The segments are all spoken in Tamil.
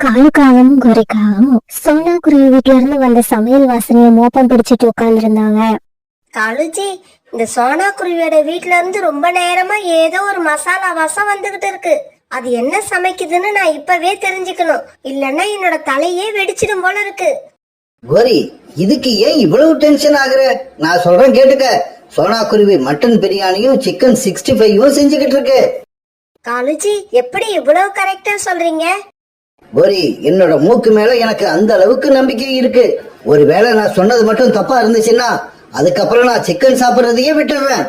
காலுக்காகவும் கோரிக்காகவும் சோனா குருவி வீட்டுல இருந்து வந்த சமையல் வாசனைய மோப்பம் பிடிச்சிட்டு உட்கார்ந்து இருந்தாங்க. காலுஜி, இந்த சோனா குருவியோட வீட்ல இருந்து ரொம்ப நேரமா ஏதோ ஒரு மசாலா வாசம் வந்துகிட்டு இருக்கு. அது என்ன சமைக்குதுன்னு நான் இப்பவே தெரிஞ்சுக்கணும், இல்லன்னா என்னோட தலையே வெடிச்சிடும் போல இருக்கு. கோரி, இதுக்கு ஏன் இவ்வளவு டென்ஷன் ஆகுற? நான் சொல்றேன் கேட்டுக்க. சோனா குருவி மட்டன் பிரியாணியும் சிக்கன் 65யும் செஞ்சுக்கிட்டு இருக்கு. காலுஜி, எப்படி இவ்வளவு கரெக்டா சொல்றீங்க? கோரி, என்னோட மூக்கு மேல எனக்கு அந்த அளவுக்கு நம்பிக்கை இருக்கு. ஒருவேளை நான் சொன்னது மட்டும் தப்பா இருந்துச்சுன்னா அதுக்கப்புறம் நான் சிக்கன் சாப்பிடுறதையே விட்டுடுறேன்.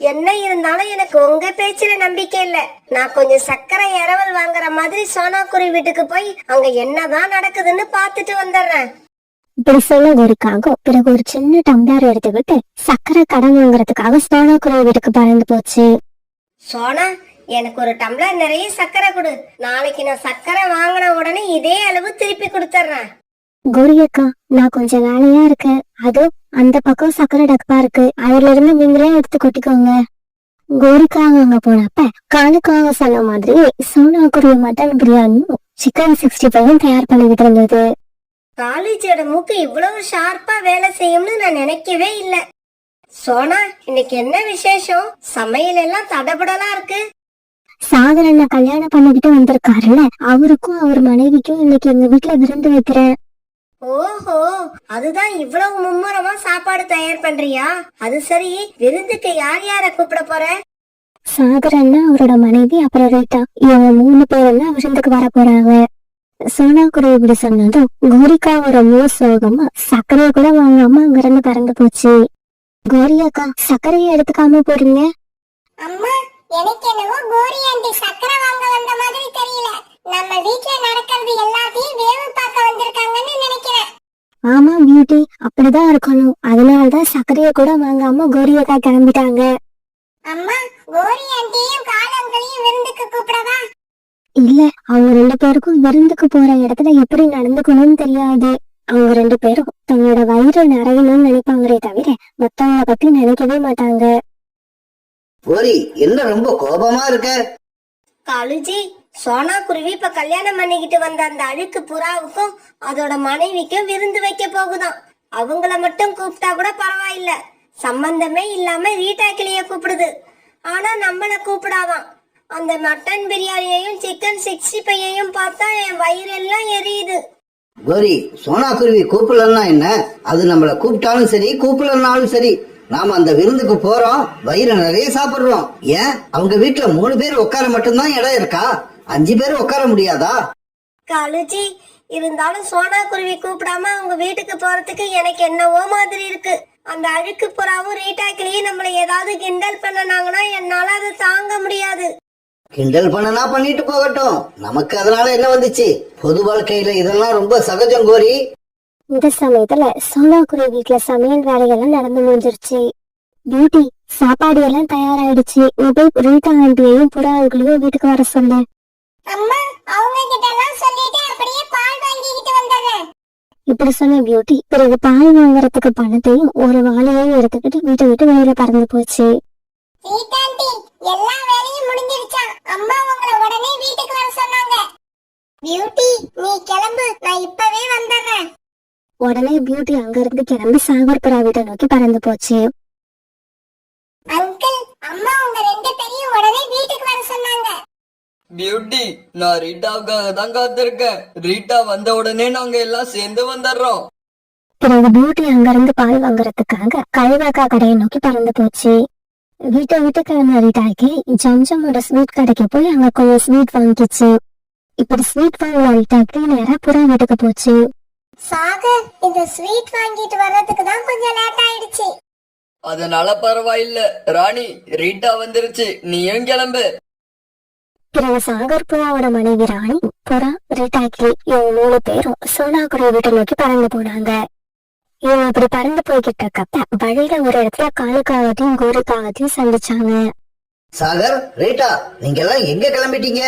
என்ன இருந்தாலும் எனக்கு உங்க பேச்சுல நம்பிக்கை இல்ல. நான் கொஞ்சம் சக்கரை இரவல் வாங்குற மாதிரி சோனா குருவி வீட்டுக்கு போய் அங்க என்னதான் நடக்குதுன்னு பாத்துட்டு வந்துடுறேன். இப்படி சொல்ல கோரிக்காகவும் பிறகு ஒரு சின்ன டம்ளர் எடுத்துக்கிட்டு சக்கரை கடன் வாங்குறதுக்காக சோனா குருவி வீட்டுக்கு பறந்து போச்சு. சோனா, எனக்கு ஒரு டம்ளர் நிறைய சக்கரை கொடு. நாளைக்கு நான் சக்கரை வாங்கின உடனே இதே அளவு திருப்பி கொடுத்துறேன். கோரியக்கா, நான் கொஞ்சம் வேலையா இருக்கேன். அதோ அந்த பக்கம் சக்கரை டப்பா இருக்கு, அதுல இருந்து நீங்களே எடுத்து கொட்டிக்கோங்க. கோரிக்காக அங்க போனப்ப காலுக்காக சொன்ன மாதிரி சோனா குருவி மட்டன் பிரியாணியும் சிக்கன் 65யும் தயார் பண்ணிக்கிட்டு இருந்தது. காலேஜோட மூக்கு இவ்வளவு ஷார்ப்பா வேலை செய்யும்னு நான் நினைக்கவே இல்ல. சோனா, இன்னைக்கு என்ன விசேஷம்? சமையல் எல்லாம் தடபடலா இருக்கு. சாகர் அண்ணா கல்யாணம் பண்ணிக்கிட்டு வந்திருக்காருல்ல, அவருக்கும் அவர் மனைவிக்கும் இன்னைக்கு எங்க வீட்டுல விருந்து வைக்கிறேன். ஓஹோ, அதுதான் இவ்வளவு மும்முரமா சாப்பாடு தயார் பண்றியா? அது சரி, விருந்துக்கு யார் யார கூப்பிட போற? சாகர் அண்ணா, அவரோட மனைவி, அப்புறம் ரீட்டா, இவங்க 3 பேரும் தான் விருந்துக்கு வர போறாங்க. சோனா குருவி இப்படி சொன்னதும் கோரிக்காவோட முழு சோகமா சர்க்கரையை கூட வாங்காம அங்க இருந்து பறந்து போச்சு. கோரியாக்கா, சர்க்கரையை எடுத்துக்காம போறீங்க? அம்மா, எனக்கு என்னவோ கோரி ஆண்டி சக்கரை வாங்க வந்த மாதிரி தெரியல. நம்ம வீட்ல நடக்கிறது எல்லாத்தையும் வேவு பார்க்க வந்திருக்காங்கன்னு நினைக்கிறேன். ஆமா பியூட்டி, அப்படிதான் இருக்கணும். அதனாலதான் சர்க்கரையை கூட வாங்காம கோரியாக்கா கிளம்பிட்டாங்க. அம்மா, கோரி ஆண்டியும் காலங்களையும் விருந்துக்கு கூப்பிடவா? இல்ல, அவங்க 2 பேருக்கும் விருந்துக்கு போற இடத்துல எப்படி நடந்துக்கணும்னு தெரியாது. அவங்க 2 பேரும் தங்களோட வயிறு நிறையணும்னு நினைப்பாங்களே தவிர மத்தவங்க பத்தி நினைக்கவே மாட்டாங்க. கோரி, என்ன ரொம்ப கோபமா இருக்க? காலுஜி, சோனா குருவி இப்ப கல்யாணம் பண்ணிக்கிட்டு வந்த அந்த அழுக்கு புறாவுக்கும் அதோட மனைவிக்கும் விருந்து வைக்க போகுதாம். அவங்கள மட்டும் கூப்பிட்டா கூட பரவாயில்ல, சம்பந்தமே இல்லாம ரீட்டா கிளிய கூப்பிடுது. ஆனா நம்மள கூப்பிடாதான். அந்த மட்டன் பிரியாணியையும் சிக்கன் 65யும் பார்த்தா என் வயிறெல்லாம் எரியுது. கோரி, சோனா குருவி கூப்பிடலன்னா என்ன? அது நம்மள கூப்பிட்டாலும் சரி கூப்பிடலன்னாலும் சரி, நாம அந்த விருந்துக்கு போறோம், வயிறு நிறைய சாப்பிடுறோம். ஏன் அவங்க வீட்டுல 3 பேர் உட்கார மட்டும்தான் இடம் இருக்கா? 5 பேர் உட்கார முடியாதா? காலுஜி, இருந்தாலும் சோனா குருவி கூப்பிடாம அவங்க வீட்டுக்கு போறதுக்கு எனக்கு என்னவோ மாதிரி இருக்கு. அந்த அழுக்கு புறாவும் ரீட்டா கிளியும் நம்மள ஏதாவது கிண்டல் பண்ணனாங்கன்னா என்னால அதை தாங்க முடியாது. கிண்டல் பண்ணனா பண்ணிட்டு போகட்டும், நமக்கு அதனால என்ன வந்துச்சு? பொது வாழ்க்கையில இதெல்லாம் ரொம்ப சகஜம் கோரி. இந்த சமயத்துல சோனா குருவி வீட்டுல சமையல் வேலைகள்லாம் நடந்து முடிஞ்சிருச்சு. பியூட்டி, சாப்பாடு எல்லாம் தயாராயிடுச்சு. நீ போய் ரீட்டா ஆண்டியையும் புறாவுகளையும் வீட்டுக்கு வர சொல்லு. அம்மா, அவங்க கிட்ட எல்லாம் சொல்லிட்டு அப்படியே பால் வாங்கிட்டு வந்துடுறேன். இப்படி சொன்ன பியூட்டி பிறகு பால் வாங்குறதுக்கு பணத்தையும் ஒரு வாழையையும் எடுத்துக்கிட்டு வீட்டை விட்டு வெளியில பறந்து போச்சு. ரீட்டாண்டி, எல்லா வேலையும் முடிஞ்சிருச்சா? அம்மா உங்களை உடனே வீட்டுக்கு வர சொன்னாங்க. பியூட்டி, நீ கிளம்பு, நான் இப்பவே வந்துடுறேன். உடனே பியூட்டி அங்க இருந்து கிளம்பி சாகர் புறா வீட்டை நோக்கி பறந்து போச்சு. அங்கிள், அம்மா உங்க 2 பேரையும் உடனே வீட்டுக்கு வர சொன்னாங்க. பியூட்டி, நான் ரீட்டாவுக்காக தான் காத்திருக்கேன். ரீட்டா வந்த உடனே நாங்க எல்லாம் சேர்ந்து வந்துடுறோம். பிறகு பியூட்டி அங்க இருந்து பால் வாங்குறதுக்காக கழுவாக்கா கடையை நோக்கி பறந்து போச்சு. வீட்டை விட்டு கிளம்பின ரீட்டாக்கு ஜம்ஜமோட ஸ்வீட் கடைக்கு போய் அங்க கொஞ்சம் ஸ்வீட் வாங்கிச்சு. இப்படி ஸ்வீட் வாங்கின ரீட்டாக்கு நேரா புறா வீட்டுக்கு போச்சு. சாகர், இந்த ஸ்வீட் வாங்கிட்டு வர்றதுக்கு தான் கொஞ்சம் லேட் ஆயிடுச்சு. அதனால பரவாயில்ல ராணி, ரீட்டா வந்துருச்சு, நீயும் கிளம்பு. பிறகு சாகர் புறாவோட மனைவி ராணி, புறா, ரீட்டாக்கி இவங்க 3 பேரும் சோனா குருவி வீட்டை நோக்கி பறந்து போனாங்க. இவங்க இப்படி பறந்து போய்கிட்டு இருக்கப்ப வழியில ஒரு இடத்துல காலுக்காகத்தையும் கோரிக்காகத்தையும் சந்திச்சாங்க. சாகர், ரீட்டா, நீங்க எல்லாம் எங்க கிளம்பிட்டீங்க?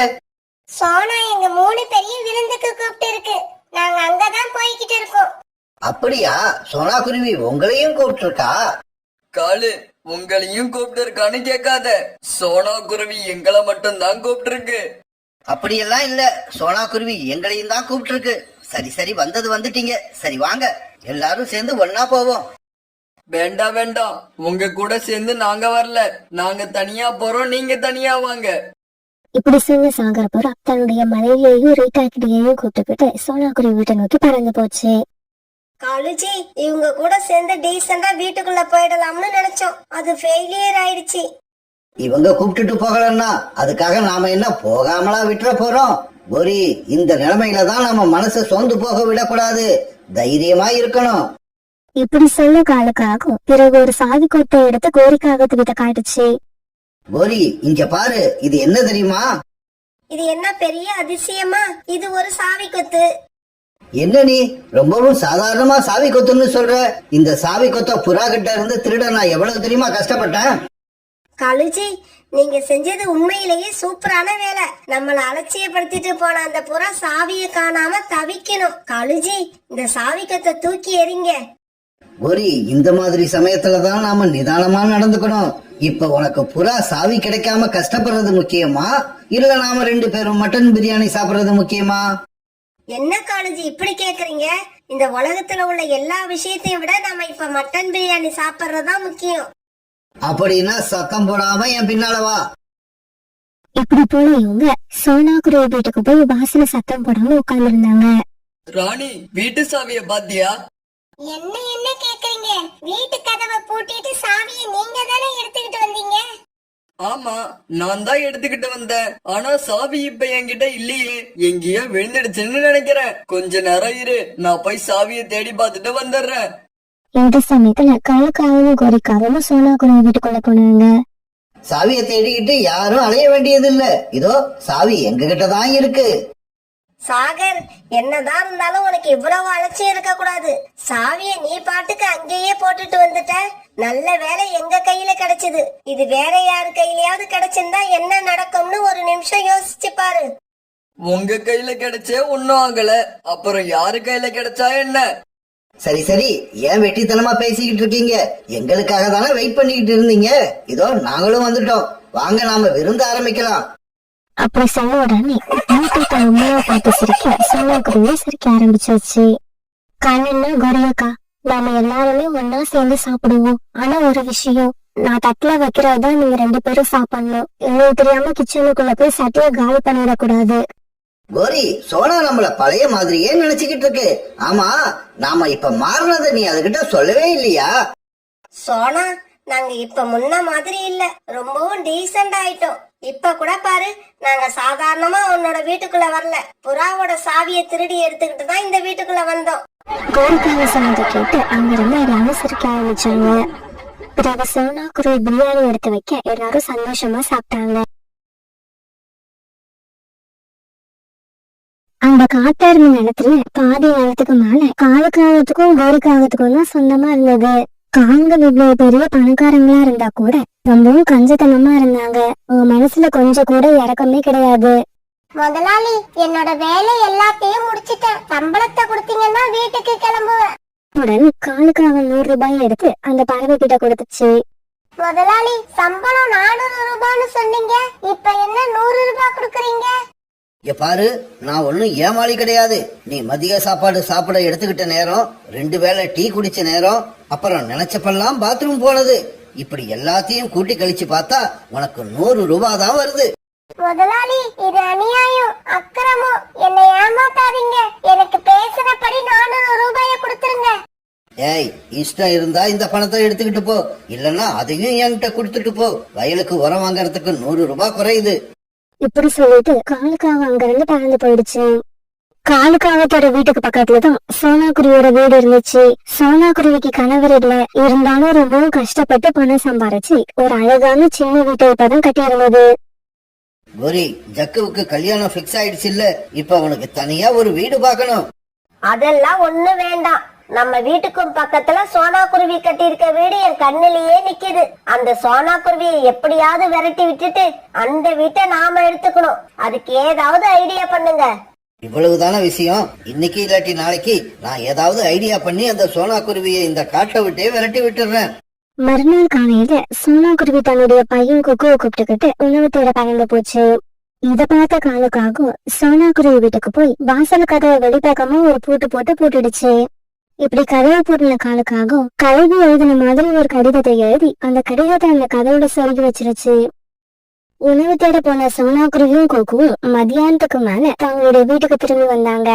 சோனா எங்க 3 பேரையும் விருந்துக்கு கூப்பிட்டு இருக்கு. நாங்க அங்கதான் போய்கிட்டு இருக்கோம். அப்படியா? சோனா குருவி உங்களையும் கூப்பிட்டு இருக்கா? காலு, உங்களையும் கூப்பிட்டு இருக்கான்னு கேட்காத. சோனா குருவி எங்களை மட்டும் தான் கூப்பிட்டு இருக்கு. அப்படியெல்லாம் இல்ல சோனா குருவி எங்களையும் தான் கூப்பிட்டு இருக்கு. சரி சரி வந்தது வந்துட்டீங்க. சரி வாங்க எல்லாரும் சேர்ந்து ஒன்னா போவோம். வேண்டாம் வேண்டாம், உங்க கூட சேர்ந்து நாங்க வரல. நாங்க தனியா போறோம், நீங்க தனியா வாங்க. இப்படி சொன்ன சாகர் புறா தன்னுடைய மனைவியையும் ரீட்டா கிட்டையையும் கூப்பிட்டுக்கிட்டு சோனா குருவி வீட்டை நோக்கி பறந்து போச்சு. காலுஜி, இவங்க கூட சேர்ந்து டீசெண்டா வீட்டுக்குள்ள போயிடலாம்னு நினைச்சோம். அது ஃபெயிலியர் ஆயிடுச்சு. இவங்க கூப்பிட்டுட்டு போகலன்னா அதுக்காக நாம என்ன போகாமலா விட்டுற போறோம்? கோரி, இந்த நிலைமையில தான் நம்ம மனசை சோர்ந்து போக விடக்கூடாது. தைரியமா இருக்கணும். இப்படி சொல்ல காலுக்காகும் பிறகு ஒரு சாவி கொட்டை எடுத்து கோரிக்காகத்து கிட்ட காட்டுச்சு. கோரி, இங்க பாரு, இது என்ன தெரியுமா? இது என்ன பெரிய அதிசயமா? இது ஒரு சாவி கொத்து. என்ன நீ ரொம்பவும் சாதாரணமா சாவி கொத்துன்னு சொல்ற? இந்த சாவி கொத்த புறா கிட்ட இருந்து திருட நான் எவ்வளவு தெரியுமா கஷ்டப்பட்டேன். காலுஜி, நீங்க செஞ்சது உண்மையிலேயே சூப்பரான வேலை. நம்மள அலட்சியப்படுத்திட்டு போன அந்த புறா சாவியை காணாம தவிக்கணும். காலுஜி, இந்த சாவி கொத்தை தூக்கி எறிங்க. கோரி, இந்த மாதிரி சமயத்துலதான் நாம நிதானமா நடந்துக்கணும். இப்ப உனக்கு புறா சாவி கிடைக்காம கஷ்டப்படுறது முக்கியமா, இல்ல நாம 2 பேரும் மட்டன் பிரியாணி சாப்பிடுறது முக்கியமா? என்ன காலுஜி இப்படி கேக்குறீங்க? இந்த உலகத்துல உள்ள எல்லா விஷயத்தையும் விட நம்ம இப்ப மட்டன் பிரியாணி சாப்பிடுறதுதான் முக்கியம். அப்படின்னா சத்தம் போடாம என் பின்னால வா. இப்படி போல இவங்க சோனா குருவி வீட்டுக்கு போய் வாசல சத்தம் போடாம உட்கார்ந்து இருந்தாங்க. ராணி, வீட்டு சாவிய பாத்தியா? என்ன கேக்குறீங்க? வீட்டு கதவை பூட்டிட்டு சாவியை நீங்க தானே எடுத்துக்கிட்டு வந்தீங்க. ஆமா, நான் தான் எடுத்துக்கிட்டு வந்தேன். ஆனா சாவி இப்ப என்கிட்ட இல்லையே, எங்கேயோ விழுந்துடுச்சுன்னு நினைக்கிறேன். கொஞ்ச நேரம் இரு, நான் போய் சாவியை தேடி பார்த்துட்டு வந்துடுறேன். இந்த சமயத்துல காலுக்காகவும் கோரிக்காகவும் சோனா குருவி வீட்டுக்குள்ள போனாங்க. சாவியை தேடிக்கிட்டு யாரும் அலைய வேண்டியது இல்ல. இதோ சாவி எங்க கிட்டதான் இருக்கு. சாகர், என்னதான் இருந்தாலும் உனக்கு இவ்வளவு அலட்சியம் இருக்க கூடாது. சாவிய நீ பாட்டுக்கு அங்கேயே போட்டுட்டு வந்துட்ட. நல்ல வேலை எங்க கையில கிடைச்சது. இது வேற யாரு கையிலயாவது கிடைச்சிருந்தா என்ன நடக்கும்னு ஒரு நிமிஷம் யோசிச்சு பாரு. உங்க கையில கிடைச்சே ஒன்னும் ஆகல, அப்புறம் யாரு கையில கிடைச்சா என்ன? சரி சரி, ஏன் வெட்டித்தனமா பேசிக்கிட்டு இருக்கீங்க? எங்களுக்காக தானே வெயிட் பண்ணிக்கிட்டு இருந்தீங்க. இதோ நாங்களும் வந்துட்டோம். வாங்க நாம விருந்து ஆரம்பிக்கலாம். அப்படி சொன்ன உடனே தன் உண்மையா பார்த்து சிரிக்க சோனா குருவி சிரிக்க ஆரம்பிச்சிருச்சு. கண்ணன்னா கோரியக்கா, நாம எல்லாருமே ஒன்னா சேர்ந்து சாப்பிடுவோம். ஆனா ஒரு விஷயம், நான் தட்டுல வைக்கிறதான் நீங்க 2 பேரும் சாப்பிடணும். எங்களுக்கு தெரியாம கிச்சனுக்குள்ள போய் சட்டிய காலி பண்ணிடக்கூடாது. கோரி, சோனா நம்மள பழைய மாதிரியே நினைச்சுக்கிட்டு இருக்கு. ஆமா, நாம இப்ப மாறினதை நீ அதுகிட்ட சொல்லவே இல்லையா? சோனா, நாங்க இப்ப முன்ன மாதிரி இல்ல, ரொம்பவும் டீசென்ட் ஆயிட்டோம். இப்ப கூட பாரு, நாங்க சாதாரணமா உன்னோட வீட்டுக்குள்ள வரல, புறாவோட சாவியை திருடி எடுத்துக்கிட்டு தான் இந்த வீட்டுக்குள்ள வந்தோம். கோரிக்காக சொன்னதை கேட்டு அங்கிருந்து எல்லாரும் சிரிக்க ஆரம்பிச்சாங்க. பிறகு சோனா குருவி பிரியாணி எடுத்து வைக்க எல்லாரும் சந்தோஷமா சாப்பிட்டாங்க. அந்த காட்டா இருந்த நிலத்துல பாதி நிலத்துக்கு மேல காலுக்காகத்துக்கும் கோரிக்காகத்துக்கும் தான் சொந்தமா இருந்தது. காங்கள் இவ்வளவு பெரிய பணக்காரங்களா இருந்தா கூட ரொம்பவும் கஞ்சத்தனமா இருந்தாங்க. அவங்க மனசுல கொஞ்சம் கூட இறக்கமே கிடையாது. முதலாளி, என்னோட வேலை எல்லாத்தையும் முடிச்சிட்டேன். சம்பளத்தை கொடுத்தீங்கன்னா வீட்டுக்கு கிளம்புவேன். உடன் காலுக்காக 100 ரூபாய் எடுத்து அந்த பறவை கிட்ட கொடுத்துச்சு. முதலாளி, சம்பளம் 400 ரூபான்னு சொன்னீங்க, இப்ப என்ன 100 ரூபாய் கொடுக்கறீங்க? பாரு, நான் ஒண்ணும் ஏமாளி கிடையாது. நீ மதிய சாப்பாடு சாப்பிட எடுத்துக்கிட்ட நேரம், 2 வேளை டீ குடிச்ச நேரம், அப்புறம் நினைச்சப்பெல்லாம் பாத்ரூம் போனது, இப்படி எல்லாத்தையும் கூட்டி கழிச்சு பார்த்தா உனக்கு 100 ரூபாய் தான் வருது. முதலாளி, இது அநியாயம், அக்கிரமம். என்னை ஏமாத்தாதீங்க. எனக்கு பேசுறபடி 400 ரூபாய கொடுத்துருங்க. ஏய், இஷ்டம் இருந்தா இந்த பணத்தை எடுத்துக்கிட்டு போ, இல்லன்னா அதையும் என்கிட்ட கொடுத்துட்டு போ. வயலுக்கு உரம் வாங்கறதுக்கு 100 ரூபாய் குறையுது. இப்படி சொல்லிட்டு காலுக்காக அங்க இருந்து பறந்து போயிடுச்சு. காலுக்காகத்தோட வீட்டுக்கு பக்கத்துலதான் சோனா குருவியோட வீடு இருந்துச்சு. சோனா குருவிக்கு கணவர் இல்ல, இருந்தாலும் ரொம்பவும் கஷ்டப்பட்டு பணம் சம்பாரிச்சு ஒரு அழகான சின்ன வீட்டை இப்பதான் கட்டி இருந்தது. கோரி, ஜக்குவுக்கு கல்யாணம் பிக்ஸ் ஆயிடுச்சு இல்ல, இப்ப அவனுக்கு தனியா ஒரு வீடு பார்க்கணும். அதெல்லாம் ஒண்ணு வேண்டாம். நம்ம வீட்டுக்கும் பக்கத்துல சோனா குருவி கட்டி இருக்க வீடு என் கண்ணிலேயே நிக்குது. அந்த சோனா குருவியை எப்படியாவது விரட்டி விட்டுட்டு அந்த வீட்டை நாம எடுத்துக்கணும். அதுக்கு ஏதாவது ஐடியா பண்ணுங்க. இவ்வளவுதான விஷயம். இன்னைக்கு இல்லாட்டி நாளைக்கு நான் ஏதாவது ஐடியா பண்ணி அந்த சோனா குருவியை இந்த காட்டை விட்டே விரட்டி விட்டுறேன். மறுநாள் காலையில சோனா குருவி தன்னுடைய பையன் குக்குவை கூப்பிட்டுக்கிட்டு உணவு தேட பறந்து போச்சு. இத பார்த்த காலுக்காகும் சோனா குருவி வீட்டுக்கு போய் வாசல் கதவை வெளிப்பக்கமா ஒரு பூட்டு போட்டு பூட்டிடுச்சு. இப்படி கதவை பூட்டின காலுக்காகும் கழுவி எழுதின மாதிரி ஒரு கடிதத்தை எழுதி அந்த கடிதத்தை அந்த கதவோட சொருகி வச்சிருச்சு. உணவு தேட போன சோனா குருவியும் கொக்குவும் மத்தியானத்துக்கு மேல தங்களுடைய வீட்டுக்கு திரும்பி வந்தாங்க.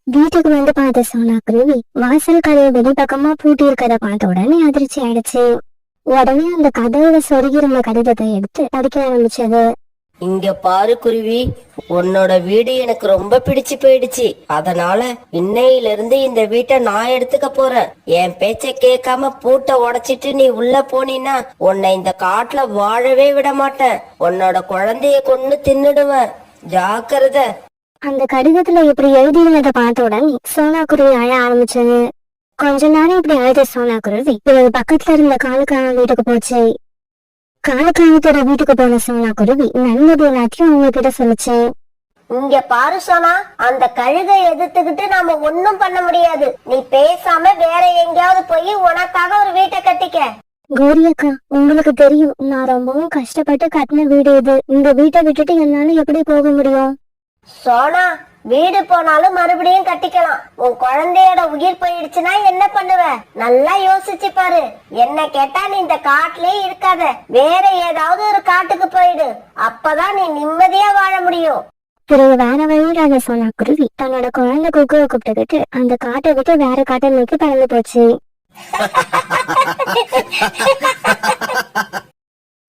வீட்டுக்கு வந்து பார்த்த சோனா குருவி வாசல் கதவை வெளிப்பக்கமா பூட்டி இருக்கிறத பார்த்த உடனே அதிர்ச்சி ஆயிடுச்சு. உடனே அந்த கதவோட சொருகிருந்த கடிதத்தை எடுத்து படிக்க ஆரம்பிச்சது. இங்க பாரு குருவி, உன்னோட வீடு எனக்கு ரொம்ப பிடிச்சு போயிடுச்சு. அதனால இன்னையில இருந்து இந்த வீட்டை நான் எடுத்துக்க போறேன். என் பேச்ச கேட்காம பூட்டை உடைச்சிட்டு நீ உள்ள போனீன்னா உன்னை இந்த காட்டுல வாழவே விட மாட்டேன். உன்னோட குழந்தைய கொன்னு தின்னுடுவேன். ஜாக்கிரதை. அந்த கடிதத்துல இப்படி எழுதியிருந்ததை பார்த்த உடனே சோனா குருவி அழ ஆரம்பிச்சது. கொஞ்ச நேரம் இப்படி அழுத சோனா குருவி பிறகு பக்கத்துல இருந்த காலுக்காக வீட்டுக்கு போச்சு. காலுக்காகத்தோட வீட்டுக்கு போன சோனா குருவி நன்மதி எல்லாத்தையும் அவங்க கிட்ட சொல்லுச்சு. இங்க பாரு சோனா, அந்த கழுதை எதிர்த்துக்கிட்டு நாம ஒன்னும் பண்ண முடியாது. நீ பேசாம வேற எங்கேயாவது போய் உனக்காக ஒரு வீட்டை கட்டிக்க. கௌரி அக்கா, உங்களுக்கு தெரியும் நான் ரொம்பவும் கஷ்டப்பட்டு கட்டின வீடு இது. இந்த வீட்டை விட்டுட்டு என்னால எப்படி போக முடியும்? சோனா, வீடு போனாலும் மறுபடியும் கட்டிக்கலாம். உன் குழந்தையோட உயிர் போயிடுச்சுன்னா என்ன பண்ணுவ? நல்லா யோசிச்சு பாரு. என்ன கேட்டா நீ இந்த காட்டுலயே இருக்காத, வேற ஏதாவது ஒரு காட்டுக்கு போயிடு. அப்பதான் நீ நிம்மதியா வாழ முடியும். பிறகு வேற வழியில சோனா குருவி தன்னோட குழந்தை குக்குவை கூப்பிட்டுக்கிட்டு அந்த காட்டை விட்டு வேற காட்டை நோக்கி பறந்து போச்சு.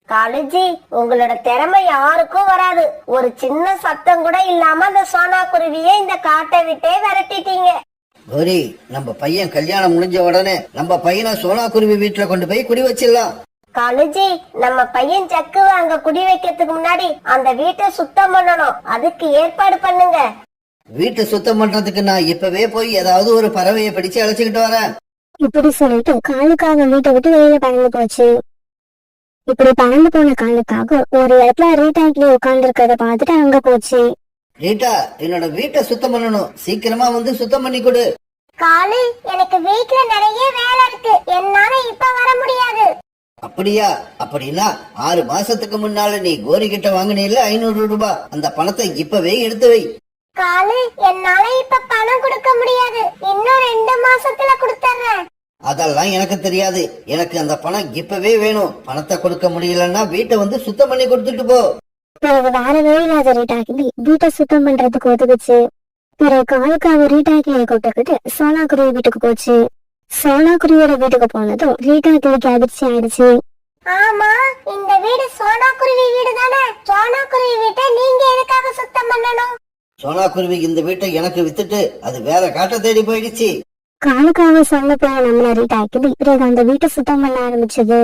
காலுஜி, உங்களோட திறமை யாருக்கும் வராது. ஒரு சின்ன சத்தம் கூட இல்லாம அந்த சோனா குருவியை இந்த காட்டை விட்டே விரட்டிட்டீங்க. கௌரி, நம்ம பையன் கல்யாணம் முடிஞ்ச உடனே நம்ம பையனை சோனா குருவி வீட்டுல கொண்டு போய் குடி வச்சிடலாம். காலுஜி, நம்ம பையன் ஜக்குவ அங்க குடி வைக்கிறதுக்கு முன்னாடி அந்த வீட்டை சுத்தம் பண்ணணும். அதுக்கு ஏற்பாடு பண்ணுங்க. வீட்டை சுத்தம் பண்றதுக்கு நான் இப்பவே போய் ஏதாவது ஒரு பறவையை பிடிச்சு அழைச்சுக்கிட்டு வரேன். இப்படி சொல்லிட்டு காலுக்காக வீட்டை விட்டு வெளியில பறந்து போச்சு. இப்படி பறந்து போன காலுக்காக ஒரு இடத்துல ரீட்டாக்ல உட்கார்ந்து இருக்கிறத பார்த்துட்டு அங்க போச்சு. ரீட்டா, என்னோட வீட்டை சுத்தம் பண்ணணும். சீக்கிரமா வந்து சுத்தம் பண்ணி கொடு. காலு, எனக்கு வீட்ல நிறைய வேலை இருக்கு. என்னால இப்ப வர முடியாது. அப்படியா? அப்படின்னா 6 மாசத்துக்கு முன்னால நீ கோரி கிட்ட வாங்கினீல்ல 500 ரூபாய், அந்த பணத்தை இப்பவே எடுத்து வை. காலு, என்னால இப்ப பணம் கொடுக்க முடியாது. இன்னும் 2 மாசத்துல கொடுத்துறேன். அதெல்லாம் எனக்கு தெரியாது. எனக்கு அந்த பணம் இப்பவே வேணும். பணத்தை கொடுக்க முடியலன்னா வீட்டை வந்து சுத்தம் பண்ணி கொடுத்துட்டு போ. பிறகு வேற வழியில்லாத ரீட்டாக்கிலி வீட்டை சுத்தம் பண்றதுக்கு ஒதுக்குச்சு. பிறகு காலுக்காக ரீட்டாக்கிலியை கூப்பிட்டுக்கிட்டு சோனா குருவி வீட்டுக்கு போச்சு. சோனா குருவியோட வீட்டுக்கு போனதும் ரீட்டாக்கிலிக்கு அதிர்ச்சி ஆயிடுச்சு. ஆமா, இந்த வீடு சோனா குருவி வீடு தானே? சோனா குருவி வீட்டை நீங்க எதுக்காக சுத்தம் பண்ணணும்? சோனா குருவி இந்த வீட்டை எனக்கு வித்துட்டு அது வேற காட்டை தேடி போயிடுச்சு. காலுக்காக சொன்ன போய் நம்மள ரீட்டாக்கிலி பிறகு அந்த வீட்டை சுத்தம் பண்ண ஆரம்பிச்சது.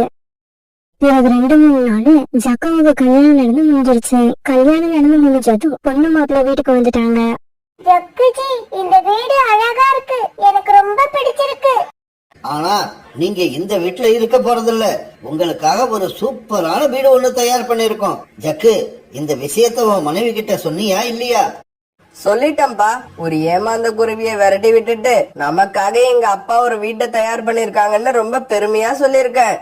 பிறகு 2-3 நாள் ஜக்காவுக்கு கல்யாணம் நடந்து முடிஞ்சிருச்சு. கல்யாணம் நடந்து முடிஞ்சதும் பொண்ணு மாப்பிள்ள வீட்டுக்கு வந்துட்டாங்க. ஜக்குஜி, இந்த வீடு அழகா இருக்கு. எனக்கு ரொம்ப பிடிச்சிருக்கு. ஆனா நீங்க இந்த வீட்டுல இருக்க போறதில்ல. உங்களுக்காக ஒரு சூப்பரான வீடு ஒண்ணு தயார் பண்ணிருக்கோம். ஜக்கு, இந்த விஷயத்த உன் மனைவி கிட்ட சொன்னியா இல்லையா? சொல்லிட்டேன்பா. ஒரு ஏமாந்த குருவியை விரட்டி விட்டுட்டு நமக்காக எங்க அப்பா ஒரு வீட்டை தயார் பண்ணிருக்காங்கன்னு ரொம்ப பெருமையா சொல்லிருக்கேன்.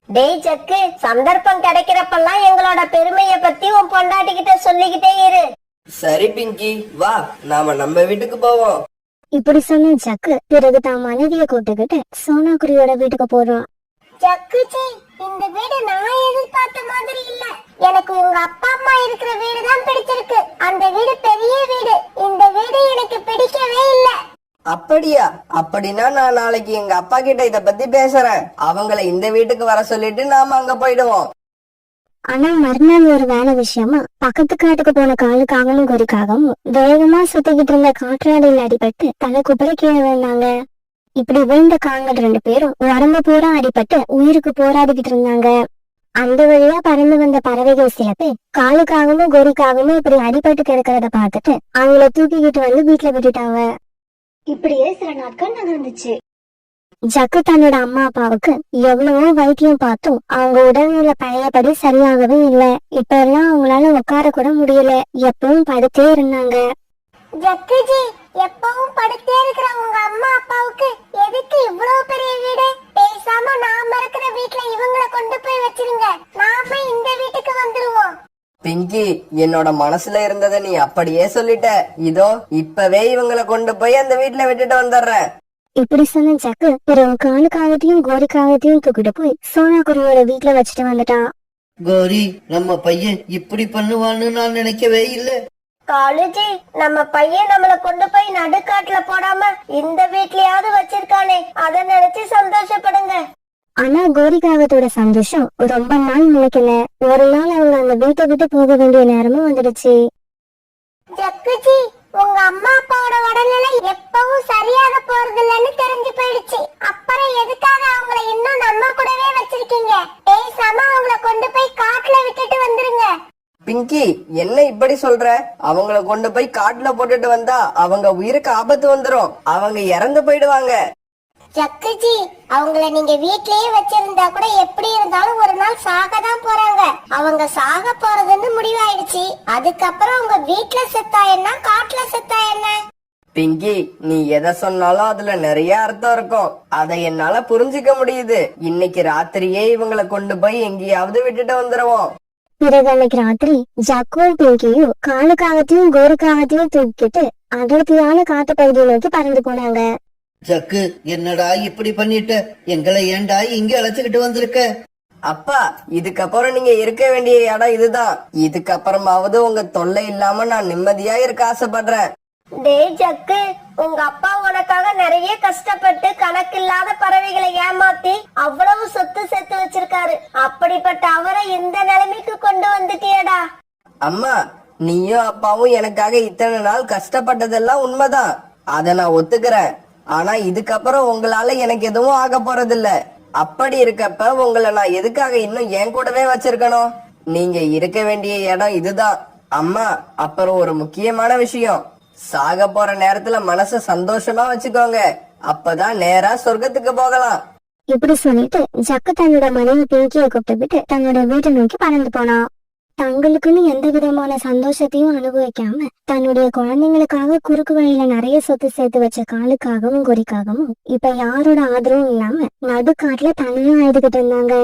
டேய் ஜக்கு, சந்தர்ப்பம் கிடைக்கிறப்பெல்லாம் எங்களோட பெருமைய பத்தி உன் பொண்டாட்டிக்கிட்ட சொல்லிக்கிட்டே இரு. சரி பிங்கி, வா நாம நம்ம வீட்டுக்கு போவோம். இப்படி சொன்ன ஜக்கு பிறகு தான் மனைவியை கூப்பிட்டுக்கிட்டு சோனா குருவியோட வீட்டுக்கு போறான். ஜக்குஜி, இந்த வீடு நான் எதிர்பார்த்த மாதிரி இல்ல. எனக்கு உங்க அப்பா அம்மா இருக்கிற வீடு தான் பிடிச்சிருக்கு. அந்த வீடு பெரிய வீடு. இந்த வீடு எனக்கு பிடிக்கவே இல்ல. அப்படியா? அப்படின்னா நான் நாளைக்கு எங்க அப்பா கிட்ட இத பத்தி பேசுறேன். அவங்கள இந்த வீட்டுக்கு வர சொல்லிட்டு நாம அங்க போயிடுவோம். ஆனா மறுநாள் ஒரு வேலை விஷயமா பக்கத்து காட்டுக்கு போன காலுக்காகவும் குறிக்காகவும் வேகமா சுத்திக்கிட்டு இருந்த காற்றாடியில் அடிபட்டு தலை குப்புற கீழே விழுந்தாங்க. இப்படி விழுந்த காங்கள் 2 பேரும் உடம்பு பூரா அடிபட்டு உயிருக்கு போராடிக்கிட்டு இருந்தாங்க. அந்த வழியா பறந்து வந்த பறவைகள் சில பேர் காலுக்காகவும் கோரிக்காகவும் இப்படி அடிபட்டு கிடக்கிறத பார்த்துட்டு அவங்கள தூக்கிக்கிட்டு வந்து வீட்டுல விட்டுட்டாங்க. இப்படியே சில நாட்கள் நகர்ந்துச்சு. ஜக்கு தன்னோட அம்மா அப்பாவுக்கு எவ்வளவோ வைத்தியம் பார்த்தும் அவங்க உடல்நிலை பழையபடி சரியாகவே இல்ல. இப்ப எல்லாம் அவங்களால உட்கார கூட முடியல. எப்பவும் படுத்தே இருந்தாங்க. ஜக்குஜி, எப்பவும் படுத்தே இருக்கிற உங்க அம்மா அப்பாவுக்கு எதுக்கு இவ்வளவு பெரிய வீடு? பேசாம நாம இருக்கிற வீட்டுல இவங்களை கொண்டு போய் வச்சிருங்க. பிங்கி, என்னோட மனசுல இருந்ததை நீ அப்படியே சொல்லிட்ட. இதோ இப்பவே இவங்களை கொண்டு போய் அந்த வீட்டுல விட்டுட்டு வந்துடுறேன். இப்படி சொன்ன ஜக்கு பிறகு காலுக்காகத்தையும் கோரிக்காகத்தையும் தூக்கிட்டு போய் சோனா குருவியோட வீட்டுல வச்சுட்டு வந்துட்டான். கோரி, நம்ம பையன் இப்படி பண்ணுவான்னு நான் நினைக்கவே இல்ல. காலுஜி, நம்ம பையன் நம்மள கொண்டு போய் நடுக்காட்டுல போடாம இந்த வீட்லயாவது வச்சிருக்கானே, அத நினைச்சு சந்தோஷப்படுங்க. ஆனா கோரிக்காகத்தோட சந்தோஷம் ரொம்ப நாள் நினைக்கல. ஒரு நாள் அவங்க அந்த வீட்டை விட்டு போக வேண்டிய நேரமும் வந்துடுச்சு. ஜக்குஜி, உங்க அம்மா அப்பாவோட உடல்நிலை எப்பவும் சரியாக போறது இல்லைன்னு தெரிஞ்சு போயிடுச்சு. அப்புறம் எதுக்காக அவங்கள இன்னும் நம்ம கூடவே வச்சிருக்கீங்க? பேசாம அவங்கள கொண்டு போய் காட்டுல விட்டுட்டு வந்துருங்க. பிங்கி, என்ன இப்படி சொல்ற? அவங்கள கொண்டு போய் காட்டுல போட்டுட்டு வந்தா அவங்க உயிருக்கு ஆபத்து வந்துரும். அவங்க இறந்து போயிடுவாங்க. ஜக்குஜி, அவங்கள நீங்க வீட்லயே வச்சிருந்தா கூட எப்படி இருந்தாலும் ஒரு நாள் சாகதான் போறாங்க. அவங்க சாக போறதுன்னு முடிவாயிடுச்சு. அதுக்கப்புறம் உங்க வீட்ல செத்தா என்ன, காட்டுல செத்தா என்ன? பிங்கி, நீ எதை சொன்னாலும் அதுல நிறைய அர்த்தம் இருக்கும். அதை என்னால புரிஞ்சுக்க முடியுது. இன்னைக்கு ராத்திரியே இவங்களை கொண்டு போய் எங்கேயாவது விட்டுட்டு வந்துருவோம். பிறகு அன்னைக்கு ராத்திரி ஜக்குவும் பிங்கியும் காலுக்காகத்தையும் கோரிக்காகத்தையும் தூக்கிட்டு அடர்த்தியான காட்டு பகுதியை நோக்கி பறந்து போனாங்க. ஜக்கு, என்னடா இப்படி பண்ணிட்ட? எங்களை ஏன்டா இங்க அழைச்சுக்கிட்டு வந்திருக்க? அப்பா, இதுக்கப்புறம் நீங்க இருக்க வேண்டிய இடம் இதுதான். இதுக்கப்புறமாவது உங்க தொல்லை இல்லாம நான் நிம்மதியா இருக்க ஆசைப்படுறேன். டேய் ஜக்கு, உங்க அப்பா உனக்காக நிறைய கஷ்டப்பட்டு கணக்கில்லாத பறவைகளை ஏமாத்தி அவ்வளவு சொத்து சேர்த்து வச்சிருக்காரு. அப்படிப்பட்ட அவரை இந்த நிலைமைக்கு கொண்டு வந்துட்டியடா. அம்மா, நீயும் அப்பாவும் எனக்காக இத்தனை நாள் கஷ்டப்பட்டதெல்லாம் உண்மைதான். அதை நான் ஒத்துக்கிறேன். ஆனா இதுக்கப்புறம் உங்களால எனக்கு எதுவும் ஆக போறதில்ல. அப்படி இருக்கப்ப உங்களை நான் எதுக்காக இன்னும் என் கூடவே வச்சிருக்கணும்? நீங்க இருக்க வேண்டிய இடம் இதுதான். அம்மா, அப்புறம் ஒரு முக்கியமான விஷயம். சாக போற நேரத்துல மனச சந்தோஷமா வச்சுக்கோங்க. அப்பதான் நேரா சொர்க்கத்துக்கு போகலாம். இப்படி சொல்லிட்டு ஜக்கு தன்னோட மனைவி பிங்கியை கூப்பிட்டு தன்னோட வீட்டை நோக்கி பறந்து போனான். தங்களுக்குன்னு எந்த விதமான சந்தோஷத்தையும் அனுபவிக்காம தன்னுடைய குழந்தைங்களுக்காக குறுக்கு வழியில நிறைய சொத்து சேர்த்து வச்ச காலுக்காகவும் குறிக்காகவும் இப்ப யாரோட ஆதரவும் இல்லாம நடுக்காட்டுல தனியா அழுதுகிட்டு இருந்தாங்க.